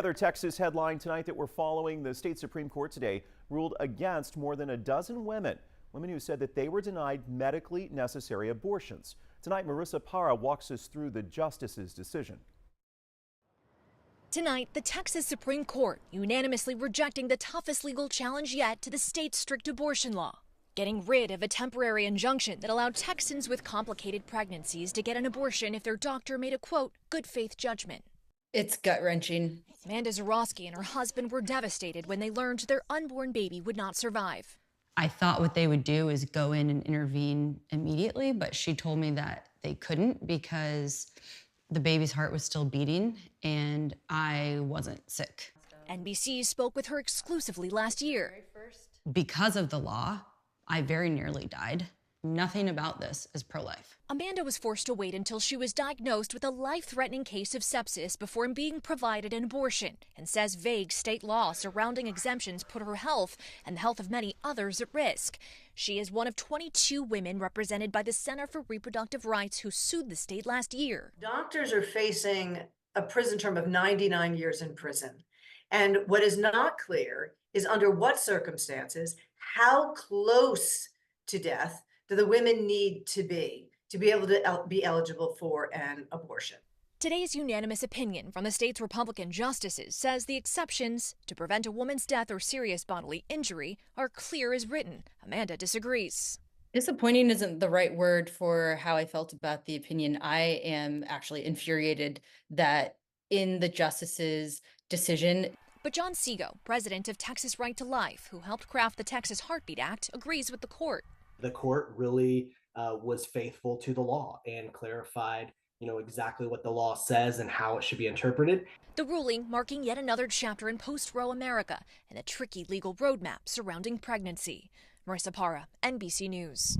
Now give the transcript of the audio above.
Another Texas headline tonight that we're following: the state Supreme Court today ruled against more than a dozen women who said that they were denied medically necessary abortions. Tonight, Marissa Parra walks us through the justice's decision. Tonight, the Texas Supreme Court unanimously rejecting the toughest legal challenge yet to the state's strict abortion law, getting rid of a temporary injunction that allowed Texans with complicated pregnancies to get an abortion if their doctor made a, quote, good faith judgment. It's gut-wrenching. Amanda Zarowski and her husband were devastated when they learned their unborn baby would not survive. I thought what they would do is go in and intervene immediately, but she told me that they couldn't because the baby's heart was still beating and I wasn't sick. NBC spoke with her exclusively last year. Because of the law, I very nearly died. Nothing about this is pro-life. Amanda was forced to wait until she was diagnosed with a life-threatening case of sepsis before being provided an abortion, and says vague state law surrounding exemptions put her health and the health of many others at risk. She is one of 22 women represented by the Center for Reproductive Rights who sued the state last year. Doctors are facing a prison term of 99 years in prison. And what is not clear is under what circumstances, how close to death do the women need to be able to be eligible for an abortion. Today's unanimous opinion from the state's Republican justices says the exceptions to prevent a woman's death or serious bodily injury are clear as written. Amanda disagrees. Disappointing isn't the right word for how I felt about the opinion. I am actually infuriated that in the justice's decision. But John Seago, president of Texas Right to Life, who helped craft the Texas Heartbeat Act, agrees with the court. The court really was faithful to the law and clarified, exactly what the law says and how it should be interpreted. The ruling marking yet another chapter in post-Roe America and a tricky legal roadmap surrounding pregnancy. Marissa Parra, NBC News.